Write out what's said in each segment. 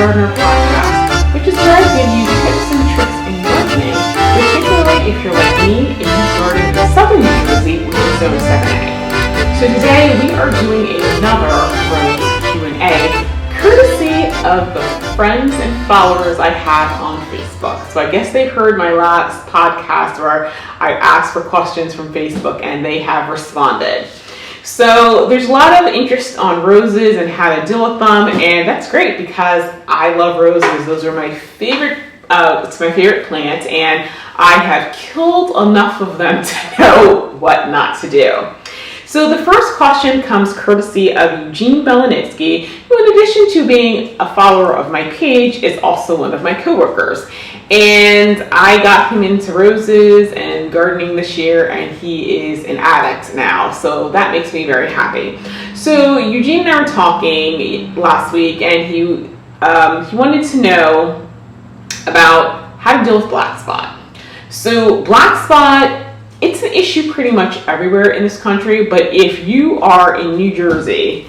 Gardener podcast, which is where I give you tips and tricks in gardening, particularly if you're like me and you garden in southern New Jersey, which is Zone 7A. So today we are doing another rose Q&A, courtesy of the friends and followers I have on Facebook. So I guess they heard my last podcast where I asked for questions from Facebook and they have responded. So there's a lot of interest on roses and how to deal with them, and that's great because I love roses. Those are my favorite, it's my favorite plant, and I have killed enough of them to know what not to do. So the first question comes courtesy of Eugene Belenitsky, who in addition to being a follower of my page is also one of my coworkers. And I got him into roses and gardening this year, and he is an addict now. So that makes me very happy. So Eugene and I were talking last week, and he wanted to know about how to deal with blackspot. So blackspot, it's an issue pretty much everywhere in this country, but if you are in New Jersey,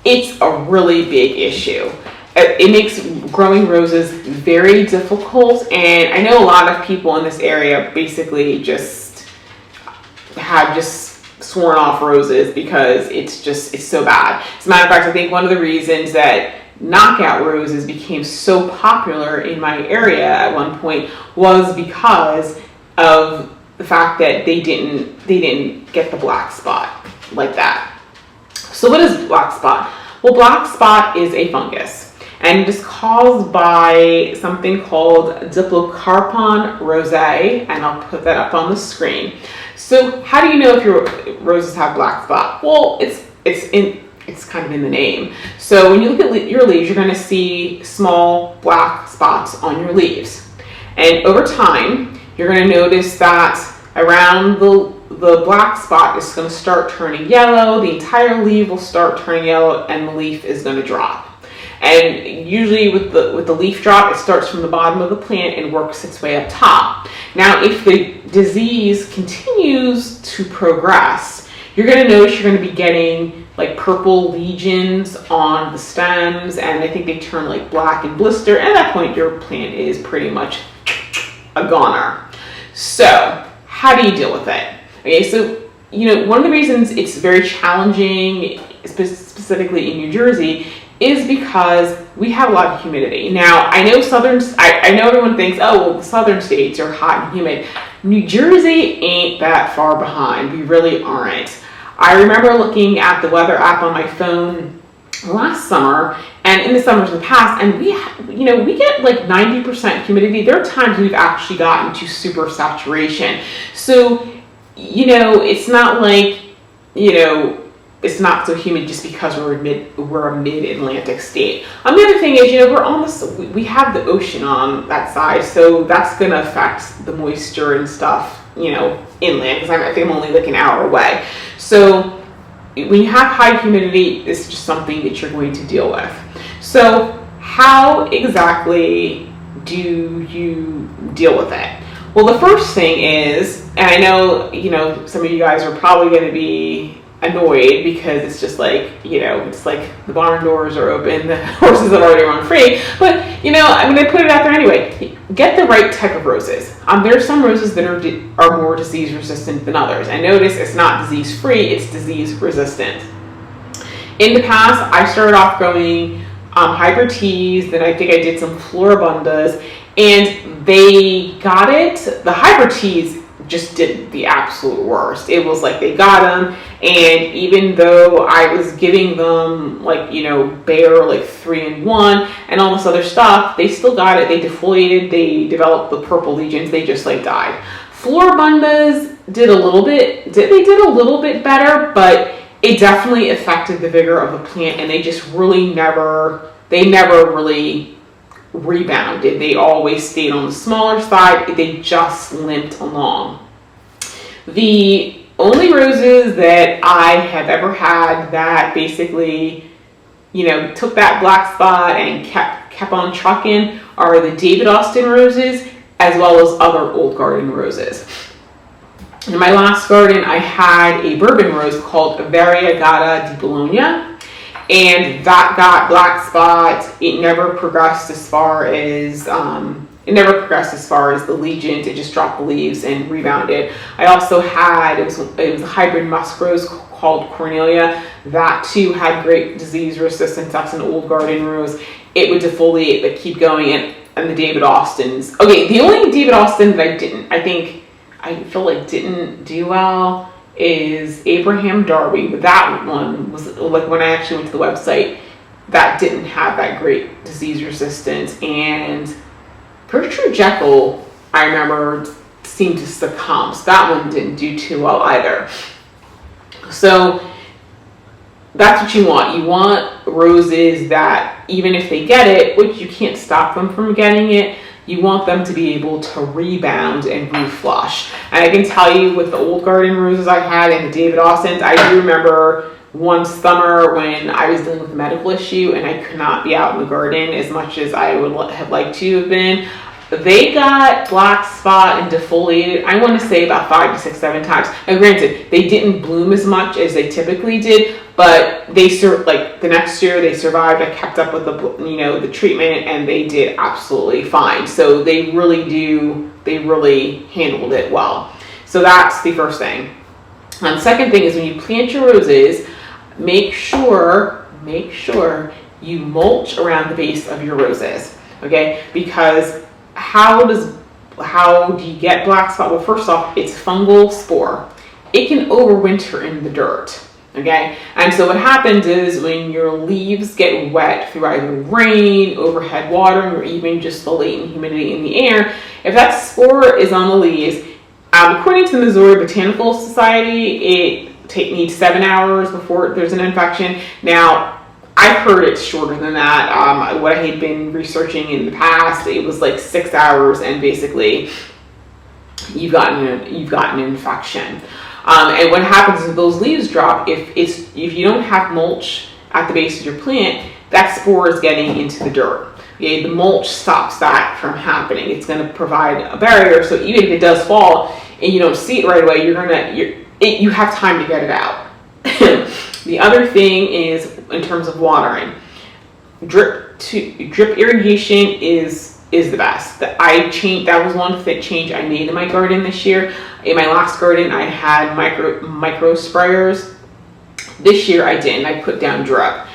it's a really big issue. It makes growing roses very difficult, and I know a lot of people in this area basically just have sworn off roses because it's so bad. As a matter of fact, I think one of the reasons that knockout roses became so popular in my area at one point was because of the fact that they didn't get the black spot like that. So what is black spot? Well, black spot is a fungus, and it is caused by something called Diplocarpon rosae, and I'll put that up on the screen. So how do you know if your roses have black spot? Well, it's kind of in the name. So when you look at your leaves, you're going to see small black spots on your leaves, and over time you're going to notice that around the black spot is going to start turning yellow, the entire leaf will start turning yellow, and the leaf is going to drop. And usually with the leaf drop, it starts from the bottom of the plant and works its way up top. Now, if the disease continues to progress, you're going to notice you're going to be getting like purple lesions on the stems, and I think they turn like black and blister. And at that point, your plant is pretty much a goner. So how do you deal with it? Okay, so one of the reasons it's very challenging, specifically in New Jersey, is because we have a lot of humidity. Now, I know I know everyone thinks, oh, well, the southern states are hot and humid. New Jersey ain't that far behind. We really aren't. I remember looking at the weather app on my phone last summer and in the summers in the past, and we get like 90% humidity. There are times we've actually gotten to super saturation. So, it's not like, it's not so humid just because we're a mid-Atlantic state. The other thing is, we have the ocean on that side, so that's going to affect the moisture and stuff, inland, because I think I'm only like an hour away. So when you have high humidity, it's just something that you're going to deal with. So how exactly do you deal with it? Well, the first thing is, and I know, some of you guys are probably going to be annoyed because it's just like, it's like the barn doors are open, the horses have already run free, but I'm going to put it out there anyway. Get the right type of roses. There are some roses that are more disease resistant than others, and notice it's not disease free, it's disease resistant. In the past, I started off growing hybrid teas, then I think I did some floribundas, and they got it. The hybrid teas just did the absolute worst. It was like they got them, and even though I was giving them Bayer 3-in-1 and all this other stuff, they still got it. They defoliated, they developed the purple lesions, they just died. Floribundas did a little bit better, but it definitely affected the vigor of the plant, and they just really never really rebounded. They always stayed on the smaller side. They just limped along. The only roses that I have ever had that basically, took that black spot and kept on trucking are the David Austin roses, as well as other old garden roses. In my last garden, I had a bourbon rose called Variegata di Bologna, and that got black spot. It never progressed as far as the Legions. It just dropped the leaves and rebounded. I also had, it was a hybrid musk rose called Cornelia. That too had great disease resistance. That's an old garden rose. It would defoliate but keep going. And the David Austins. Okay, the only David Austin that I feel like didn't do well is Abraham Darby. But that one was like, when I actually went to the website, that didn't have that great disease resistance. And Berkshire Jekyll, I remember, seemed to succumb. So that one didn't do too well either. So that's what you want. You want roses that, even if they get it, which you can't stop them from getting it, you want them to be able to rebound and reflush. And I can tell you, with the old garden roses I had and the David Austins, I do remember one summer when I was dealing with a medical issue and I could not be out in the garden as much as I would have liked to have been. They got black spot and defoliated, I want to say about 5 to 6, 7 times. Now granted, they didn't bloom as much as they typically did, but they like the next year they survived. I kept up with the treatment and they did absolutely fine. So they really handled it well. So that's the first thing. Second thing is, when you plant your roses, make sure you mulch around the base of your roses, okay? Because how do you get black spot? Well, first off, it's fungal spore. It can overwinter in the dirt, okay? And so what happens is, when your leaves get wet through either rain, overhead watering, or even just the latent humidity in the air, if that spore is on the leaves, according to the Missouri Botanical Society, it needs 7 hours before there's an infection. Now, I've heard it's shorter than that. What I had been researching in the past, it was like 6 hours, and basically you've got an infection. And what happens is, those leaves drop. If you don't have mulch at the base of your plant, that spore is getting into the dirt. Okay, the mulch stops that from happening. It's going to provide a barrier. So even if it does fall and you don't see it right away, you have time to get it out. The other thing is, in terms of watering, drip irrigation is the best. That was one change I made in my garden this year. In my last garden, I had micro sprayers. This year I didn't. I put down drip.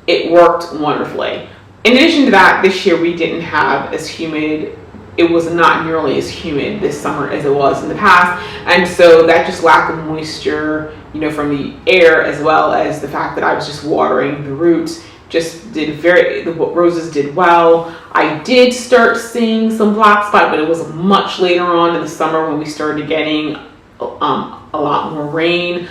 It worked wonderfully. In addition to that, this year we didn't have as humid. It was not nearly as humid this summer as it was in the past, and so that just lack of moisture, from the air, as well as the fact that I was just watering the roots, the roses did well. I did start seeing some black spot, but it was much later on in the summer when we started getting a lot more rain.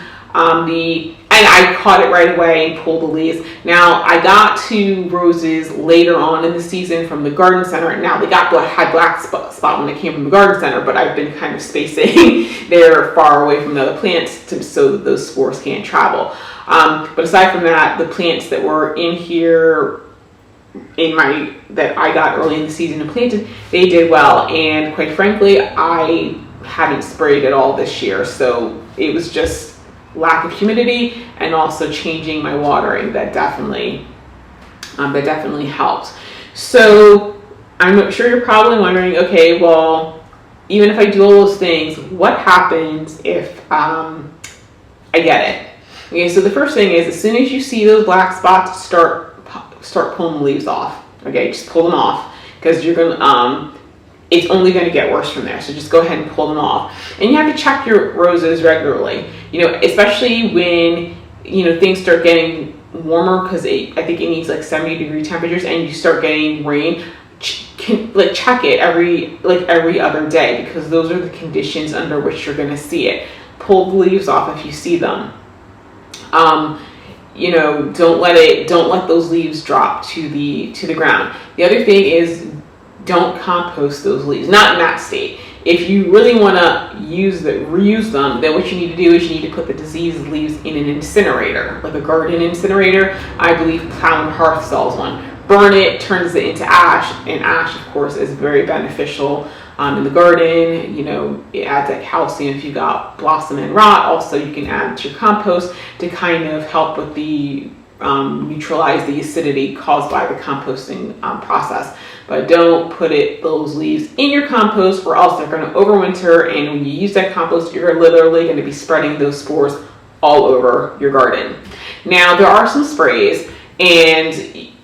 And I caught it right away and pulled the leaves. Now, I got to roses later on in the season from the garden center. Now, had black spot when they came from the garden center, but I've been kind of spacing. They're far away from the other plants so that those spores can't travel. But aside from that, the plants that were in here that I got early in the season and planted, they did well. And quite frankly, I haven't sprayed at all this year. So it was just lack of humidity and also changing my watering that definitely helped. So I'm sure you're probably wondering, okay, well, even if I do all those things, what happens if I get it? Okay, so the first thing is, as soon as you see those black spots, start pulling the leaves off. Okay, just pull them off, because you're gonna it's only going to get worse from there. So just go ahead and pull them off. And you have to check your roses regularly, especially when, things start getting warmer, because I think it needs like 70-degree temperatures, and you start getting rain. Check it every other day, because those are the conditions under which you're going to see it. Pull the leaves off if you see them. Don't let those leaves drop to the ground. The other thing is, don't compost those leaves, not in that state. If you really want to reuse them, then what you need to do is you need to put the diseased leaves in an incinerator, like a garden incinerator. I believe Plow and Hearth sells one. Burn it, turns it into ash, and ash, of course, is very beneficial in the garden. It adds that calcium if you got blossom and rot. Also, you can add to your compost to kind of help with the neutralize the acidity caused by the composting process. But don't put those leaves in your compost, or else they're going to overwinter, and when you use that compost, you're literally going to be spreading those spores all over your garden. Now, there are some sprays, and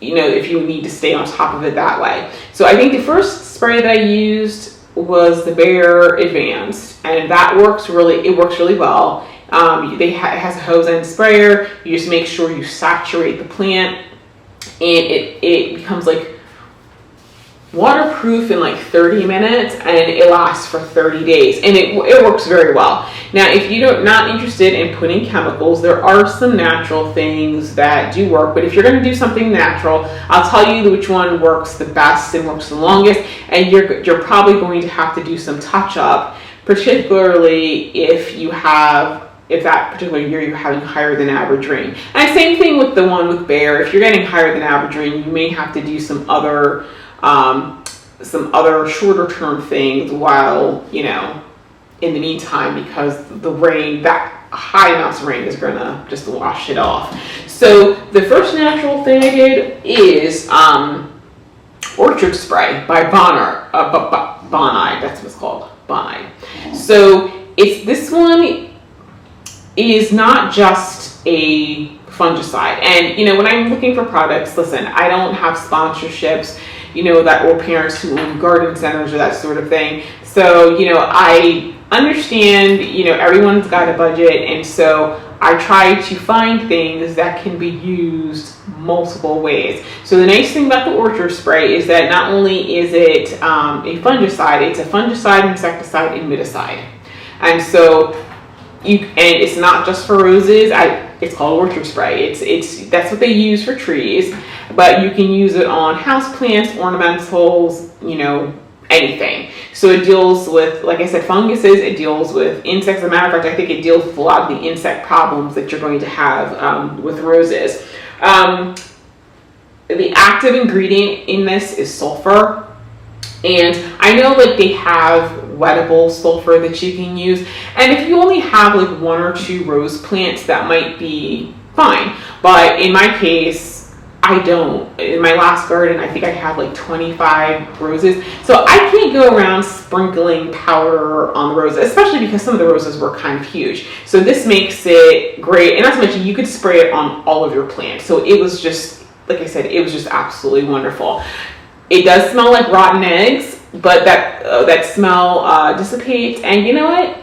if you need to stay on top of it that way. So I think the first spray that I used was the Bayer Advanced, and that works really well. It has a hose end sprayer. You just make sure you saturate the plant, and it becomes like waterproof in like 30 minutes, and it lasts for 30 days, and it works very well. Now, if you're not interested in putting chemicals, there are some natural things that do work, but if you're going to do something natural, I'll tell you which one works the best and works the longest, and you're probably going to have to do some touch up, particularly if that particular year you're having higher than average rain. And same thing with the one with Bayer. If you're getting higher than average rain, you may have to do some other shorter term things while, in the meantime, because the rain, that high amounts of rain is gonna just wash it off. So the first natural thing I did is orchard spray by Bonide. That's what it's called, Bonide. So this one is not just a fungicide. And when I'm looking for products, listen, I don't have sponsorships, or parents who own garden centers or that sort of thing. So, I understand, everyone's got a budget, and so I try to find things that can be used multiple ways. So the nice thing about the orchard spray is that not only is it a fungicide, it's a fungicide, insecticide, and miticide. And so and it's not just for roses. It's called orchard spray. That's what they use for trees, but you can use it on houseplants, ornamentals, anything. So it deals with, like I said, funguses. It deals with insects. As a matter of fact, I think it deals with a lot of the insect problems that you're going to have with roses. The active ingredient in this is sulfur. And I know that they have wettable sulfur that you can use. And if you only have like 1 or 2 rose plants, that might be fine. But in my case, I don't. In my last garden, I think I had like 25 roses. So I can't go around sprinkling powder on the roses, especially because some of the roses were kind of huge. So this makes it great. And not to mention, you could spray it on all of your plants. So it was just, like I said, it was just absolutely wonderful. It does smell like rotten eggs, but that smell dissipates. And you know what?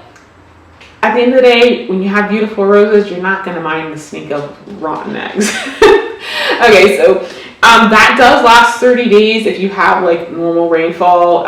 At the end of the day, when you have beautiful roses, you're not going to mind the stink of rotten eggs. Okay, so that does last 30 days if you have like normal rainfall.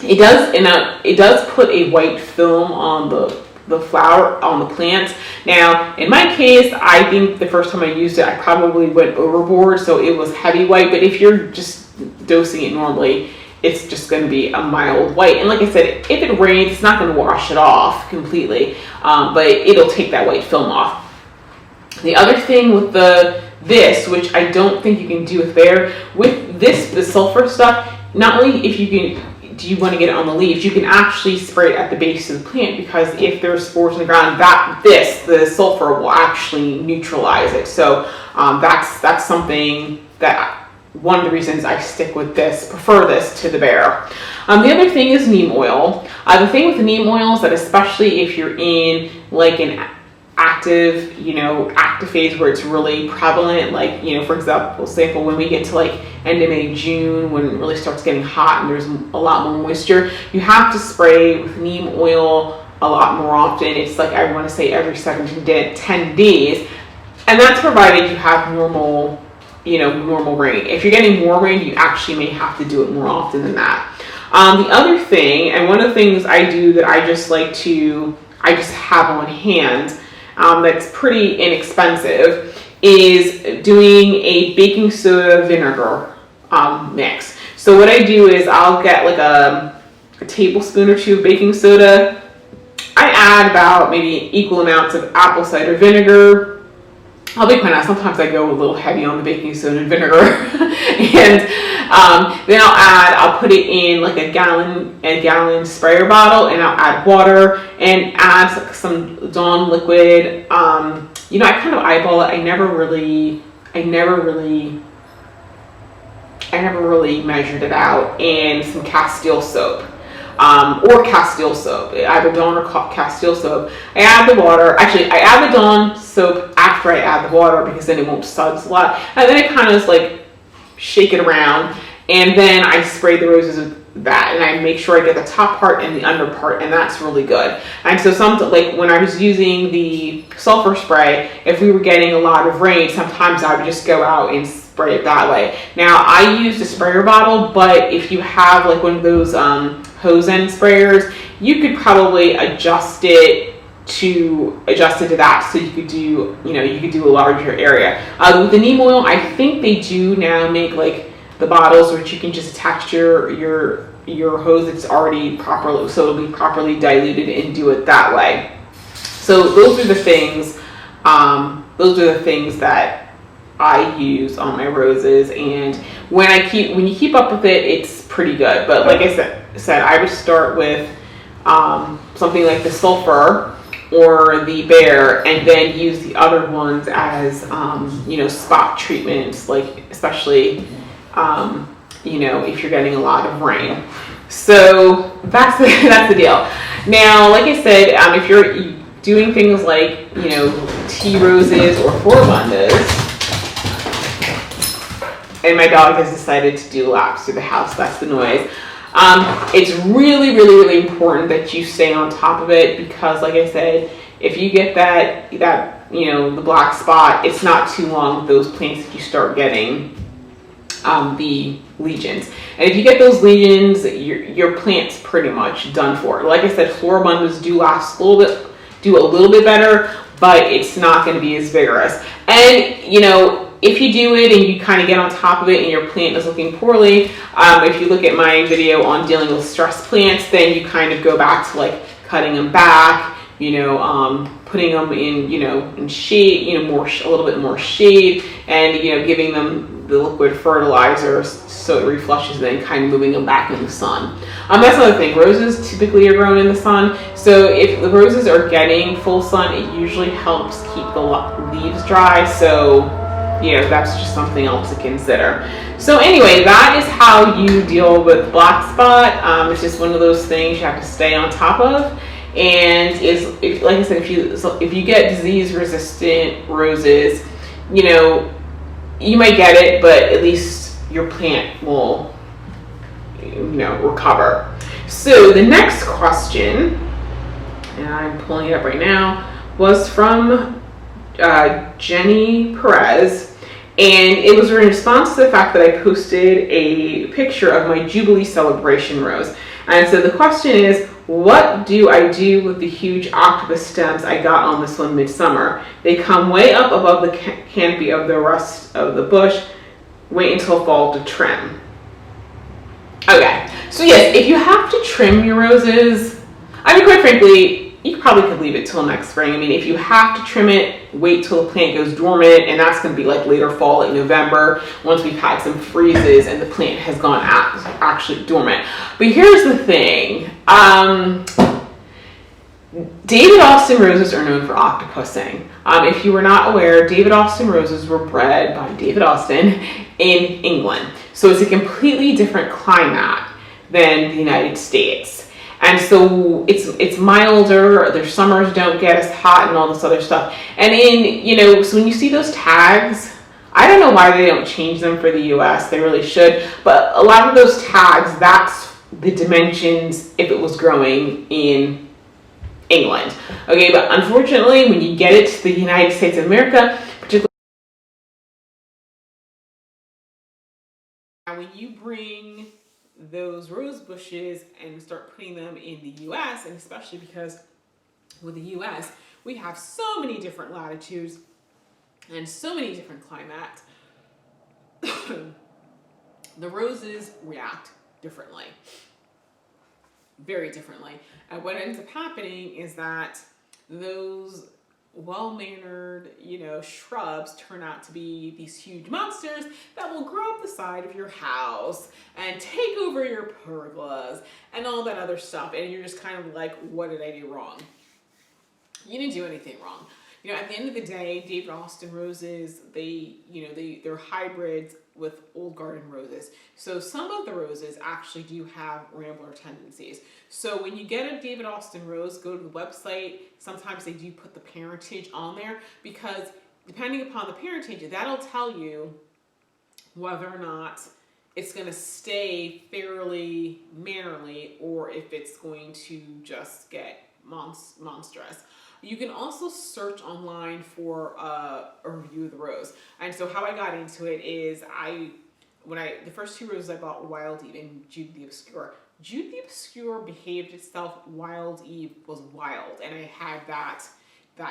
It does put a white film on the flower, on the plants. Now, in my case, I think the first time I used it, I probably went overboard, so it was heavy white. But if you're just dosing it normally, it's just going to be a mild white. And like I said, if it rains, it's not going to wash it off completely, but it'll take that white film off. The other thing with this, which I don't think you can do with Bayer, with the sulfur stuff, not only do you want to get it on the leaves, you can actually spray it at the base of the plant, because if there's spores in the ground, the sulfur will actually neutralize it. So that's something that, one of the reasons I prefer this to the Bayer. The other thing is neem oil. The thing with the neem oil is that, especially if you're in like an active phase where it's really prevalent, like, for example, when we get to like end of May, June, when it really starts getting hot and there's a lot more moisture, you have to spray with neem oil a lot more often. It's like, I want to say every 7 to 10 days. And that's provided you have normal rain. If you're getting more rain, you actually may have to do it more often than that. The other thing, and one of the things I do that I just have on hand, that's pretty inexpensive, is doing a baking soda vinegar mix. So what I do is I'll get like a tablespoon or 2 of baking soda. I add about maybe equal amounts of apple cider vinegar. I'll be quite honest, sometimes I go a little heavy on the baking soda and vinegar. And then I'll put it in like a gallon sprayer bottle, and I'll add water and add some Dawn liquid you know, I kind of eyeball it. I never really measured it out. And some Castile soap. Or Castile soap, either Dawn or Castile soap. I add the water. Actually, I add the Dawn soap after I add the water because then it won't suds a lot. And then I kind of just like shake it around, and then I spray the roses with that, and I make sure I get the top part and the under part, and that's really good. And so like when I was using the sulfur spray, if we were getting a lot of rain, sometimes I would just go out and spray it that way. Now I used a sprayer bottle, but if you have like one of those hose end sprayers, you could probably adjust it to that, so you could do a larger area. With the neem oil, I think they do now make like the bottles which you can just attach your hose that's already properly, so it'll be properly diluted, and do it that way. So those are the things that I use on my roses, and when you keep up with it, it's pretty good. But like I said, I would start with something like the sulfur or the bear, and then use the other ones as spot treatments, like especially if you're getting a lot of rain. So that's the deal. Now, like I said, if you're doing things like tea roses or floribundas, and my dog has decided to do laps through the house. That's the noise. It's really, really, really important that you stay on top of it, because like I said, if you get that the black spot, it's not too long with those plants that you start getting the legions. And if you get those legions, your plant's pretty much done for. Like I said, floribundas do last a little bit better, but it's not going to be as vigorous. And if you do it and you kind of get on top of it and your plant is looking poorly, if you look at my video on dealing with stressed plants, then you kind of go back to like cutting them back, putting them in shade, a little bit more shade, and giving them the liquid fertilizer so it reflushes, and then kind of moving them back in the sun. That's another thing. Roses typically are grown in the sun, so if the roses are getting full sun, it usually helps keep the leaves dry. So that's just something else to consider. So anyway, that is how you deal with black spot. It's just one of those things you have to stay on top of. And like I said, if you get disease-resistant roses, you might get it, but at least your plant will, recover. So the next question, and I'm pulling it up right now, was from Jenny Perez. And it was in response to the fact that I posted a picture of my Jubilee celebration rose. And so the question is, what do I do with the huge octopus stems I got on this one midsummer? They come way up above the canopy of the rest of the bush. Wait until fall to trim. Okay, so yes, if you have to trim your roses, quite frankly, you probably could leave it till next spring. If you have to trim it, wait till the plant goes dormant, and that's going to be like later fall, like November, once we've had some freezes and the plant has gone actually dormant. But here's the thing. David Austin roses are known for octopusing. If you were not aware, David Austin roses were bred by David Austin in England. So it's a completely different climate than the United States. And so it's milder, their summers don't get as hot and all this other stuff. And so when you see those tags, I don't know why they don't change them for the US, they really should. But a lot of those tags, that's the dimensions if it was growing in England. Okay, but unfortunately, when you get it to the United States of America, particularly when you bring those rose bushes and start putting them in the US, and especially because with the US, we have so many different latitudes and so many different climates, the roses react differently, very differently. And what ends up happening is that those well-mannered, shrubs turn out to be these huge monsters that will grow up the side of your house and take over your pergolas and all that other stuff. And you're just kind of like, what did I do wrong? You didn't do anything wrong. You know, at the end of the day, David Austin roses, they're hybrids with old garden roses. So some of the roses actually do have rambler tendencies. So when you get a David Austin rose, go to the website. Sometimes they do put the parentage on there, because depending upon the parentage, that'll tell you whether or not it's going to stay fairly mannerly or if it's going to just get monstrous. You can also search online for a review of the rose. And so how I got into it is the first 2 roses I bought, Wild Eve and Jude the Obscure. Jude the Obscure behaved itself. Wild Eve was wild, and I had that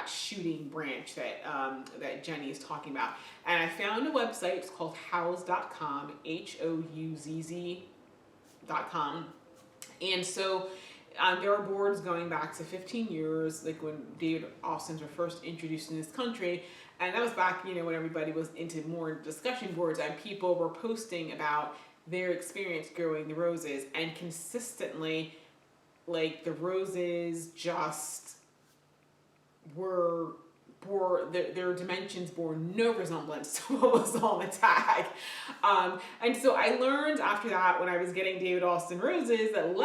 shooting branch that Jenny is talking about. And I found a website, it's called houzz.com, HOUZZ.com. And so there are boards going back to 15 years, like when David Austins were first introduced in this country. And that was back, when everybody was into more discussion boards and people were posting about their experience growing the roses. And consistently, like, the roses just their dimensions bore no resemblance to what was on the tag. And so I learned after that, when I was getting David Austin roses, that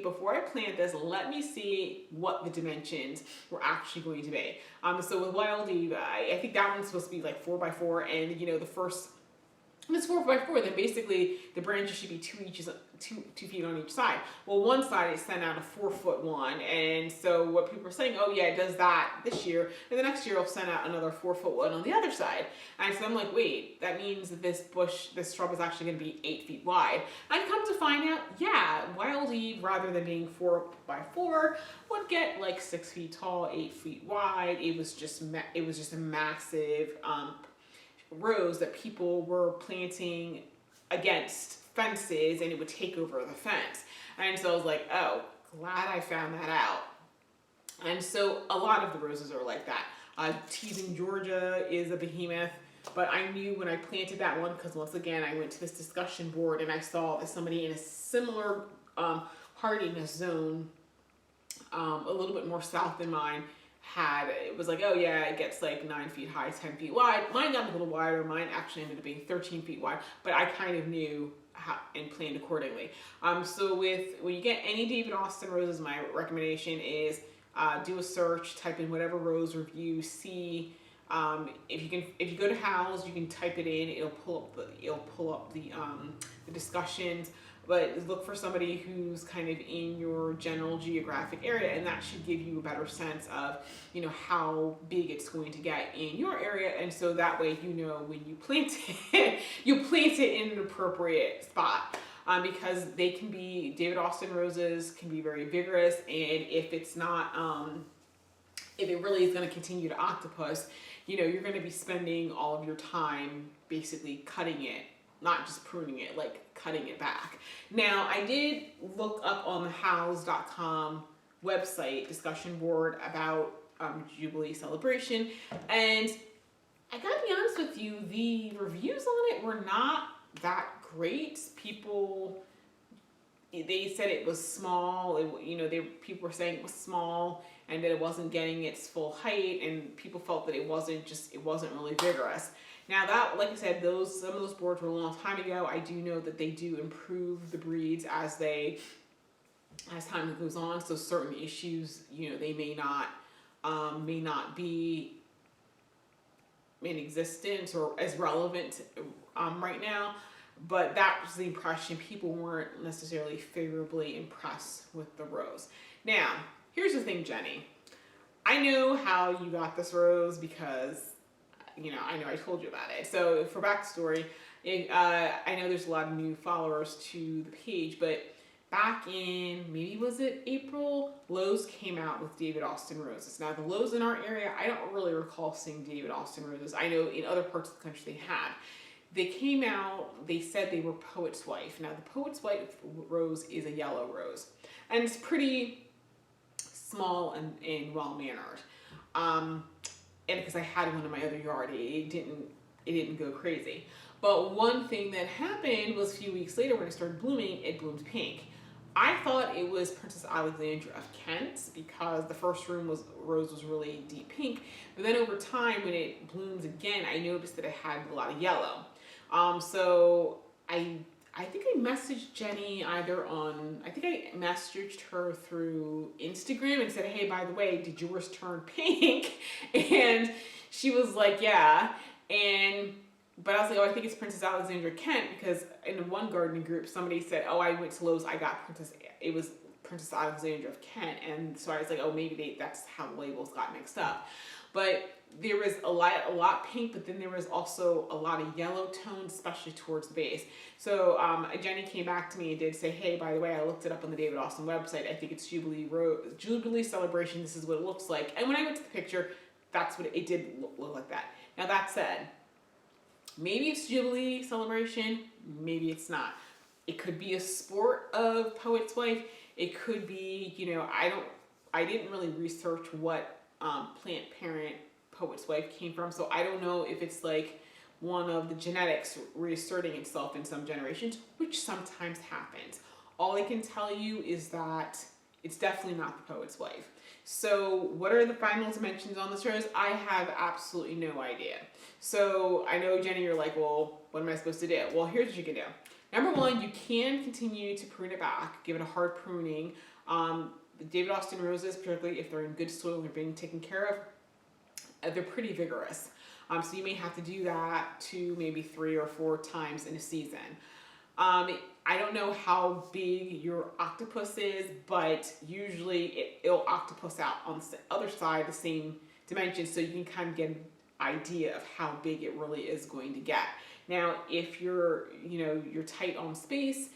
before I plant this, let me see what the dimensions were actually going to be. So with Wild Eve, I think that one's supposed to be like 4x4, and the first, it's 4x4, then basically the branches should be 2 feet on each side. Well, one side is sent out a 4-foot one, and so what people are saying, oh yeah, it does that this year, and the next year it'll send out another 4-foot one on the other side. And so I'm like, wait, that means that this shrub is actually going to be 8 feet wide. And come to find out, yeah, Wild Eve, rather than being 4x4, would get like 6 feet tall, 8 feet wide. It was just a massive rose that people were planting against fences, and it would take over the fence. And so I was like, oh, glad I found that out. And so a lot of the roses are like that. Teasing Georgia is a behemoth, but I knew when I planted that one, because once again I went to this discussion board and I saw that somebody in a similar hardiness zone, a little bit more south than mine, it was like, oh yeah, it gets like 9 feet high, 10 feet wide. Mine got a little wider. Mine actually ended up being 13 feet wide, but I kind of knew how and planned accordingly. So when you get any David Austin roses, my recommendation is do a search, type in whatever rose review, see. If you go to Houzz, you can type it in. It'll pull up the discussions. But look for somebody who's kind of in your general geographic area, and that should give you a better sense of, how big it's going to get in your area. And so that way, when you plant it, you plant it in an appropriate spot. Because David Austin roses can be very vigorous, and if it's not, if it really is going to continue to octopus, you're going to be spending all of your time basically cutting it, not just pruning it, like cutting it back. Now, I did look up on the houzz.com website discussion board about Jubilee celebration, and I gotta be honest with you, the reviews on it were not that great. They said it was small. People were saying it was small and that it wasn't getting its full height, and people felt that it wasn't really vigorous. Now that, like I said, some of those boards were a long time ago. I do know that they do improve the breeds as time goes on. So certain issues, they may not be in existence or as relevant right now. But that was the impression. People weren't necessarily favorably impressed with the rose. Now, here's the thing, Jenny. I know how you got this rose because, I know I told you about it. So for backstory, I know there's a lot of new followers to the page, but back in, maybe was it April, Lowe's came out with David Austin roses. Now the Lowe's in our area, I don't really recall seeing David Austin roses. I know in other parts of the country they had. They came out, they said they were Poet's Wife. Now the Poet's Wife rose is a yellow rose, and it's pretty small and well-mannered. And because I had one in my other yard, it didn't go crazy. But one thing that happened was a few weeks later when it started blooming, it bloomed pink. I thought it was Princess Alexandra of Kent because the first rose was really deep pink, but then over time when it blooms again, I noticed that it had a lot of yellow. So I think I messaged Jenny either on, I think I messaged her through Instagram and said, hey, by the way, did yours turn pink? And she was like, yeah. But I was like, oh, I think it's Princess Alexandra Kent, because in one gardening group, somebody said, oh, I went to Lowe's, I got it was Princess Alexandra of Kent. And so I was like, oh, maybe that's how the labels got mixed up. But there was a lot pink, but then there was also a lot of yellow tones, especially towards the base. So Jenny came back to me and did say, hey, by the way, I looked it up on the David Austin website. I think it's Jubilee Celebration. This is what it looks like. And when I went to the picture, that's what it did look like that. Now that said, maybe it's Jubilee Celebration, maybe it's not. It could be a sport of Poet's Wife. It could be, I didn't really research what plant parent Poet's Wife came from, so I don't know if it's like one of the genetics reasserting itself in some generations, which sometimes happens. All I can tell you is that it's definitely not the Poet's Wife. So what are the final dimensions on this rose? I have absolutely no idea. So I know, Jenny, you're like, well, what am I supposed to do? Well, here's what you can do. Number one, you can continue to prune it back, give it a hard pruning. The David Austin roses, particularly if they're in good soil and they're being taken care of, they're pretty vigorous. So you may have to do that 2, maybe 3 or 4 times in a season. I don't know how big your octopus is, but usually it'll octopus out on the other side, the same dimension, so you can kind of get an idea of how big it really is going to get. Now, if you're tight on space,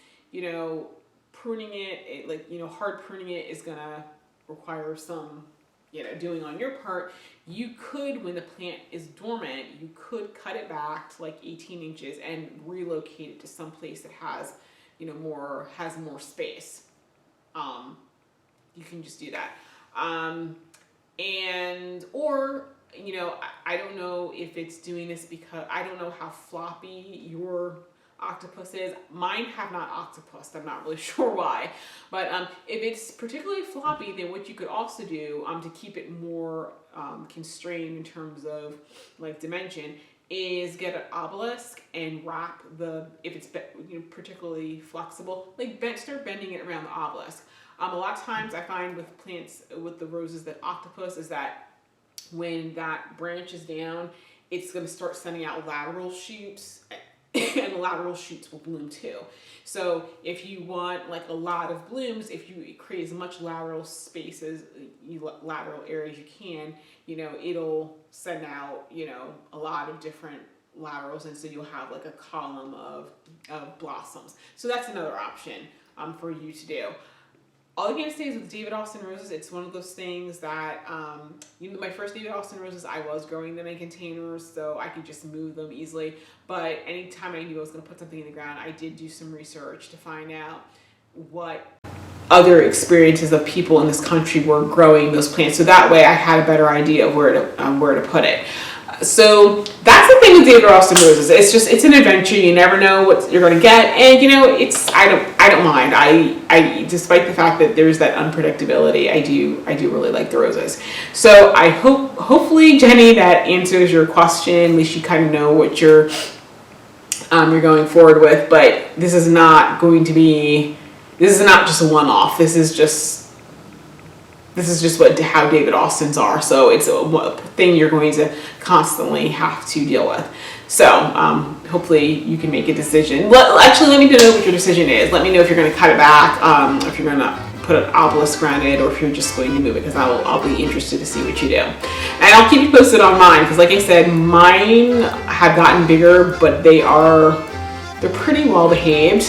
pruning it, hard pruning it is gonna require some, doing on your part. You could, when the plant is dormant, you could cut it back to like 18 inches and relocate it to some place that has, more space. You can just do that. I don't know if it's doing this because I don't know how floppy your octopus is. Mine have not octopused. I'm not really sure why. But if it's particularly floppy, then what you could also do to keep it more constrained in terms of like dimension is get an obelisk and wrap if it's particularly flexible, start bending it around the obelisk. A lot of times I find with plants, with the roses, that octopus is that when that branches down, it's going to start sending out lateral shoots, and the lateral shoots will bloom too. So if you want like a lot of blooms, if you create as much lateral spaces, lateral areas you can, it'll send out, a lot of different laterals, and so you'll have like a column of blossoms. So that's another option for you to do. All I can say is with David Austin roses, it's one of those things that, my first David Austin roses, I was growing them in containers, so I could just move them easily. But anytime I knew I was going to put something in the ground, I did do some research to find out what other experiences of people in this country were growing those plants. So that way I had a better idea of where to put it. So that's the thing with David Austin roses. It's an adventure. You never know what you're going to get, and I don't mind. I despite the fact that there's that unpredictability, I do really like the roses. So I hopefully, Jenny, that answers your question. At least you kind of know what you're going forward with. But this is not just a one-off. This is just how David Austins are. So it's a thing you're going to constantly have to deal with. So hopefully you can make a decision. Actually, let me know what your decision is. Let me know if you're going to cut it back, if you're going to put an obelisk around it, or if you're just going to move it, because I'll be interested to see what you do. And I'll keep you posted on mine, because like I said, mine have gotten bigger, but they're pretty well behaved.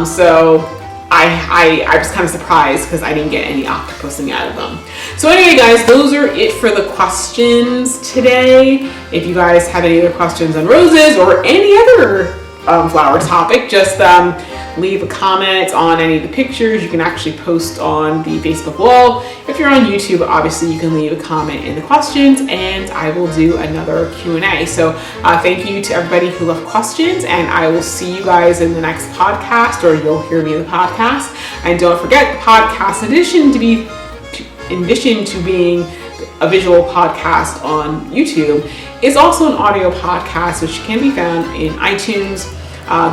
So I was kind of surprised because I didn't get any octopusing out of them. So anyway, guys, those are it for the questions today. If you guys have any other questions on roses or any other flower topic, just leave a comment on any of the pictures. You can actually post on the Facebook wall. If If you're on YouTube, obviously you can leave a comment in the questions and I will do another Q&A. So thank you to everybody who left questions, and I will see you guys in the next podcast, or you'll hear me in the podcast. And don't forget, the podcast, in addition to being a visual podcast on YouTube, is also an audio podcast, which can be found in iTunes,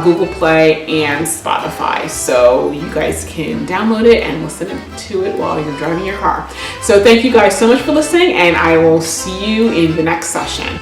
Google Play, and Spotify. So you guys can download it and listen to it while you're driving your car. So thank you guys so much for listening, and I will see you in the next session.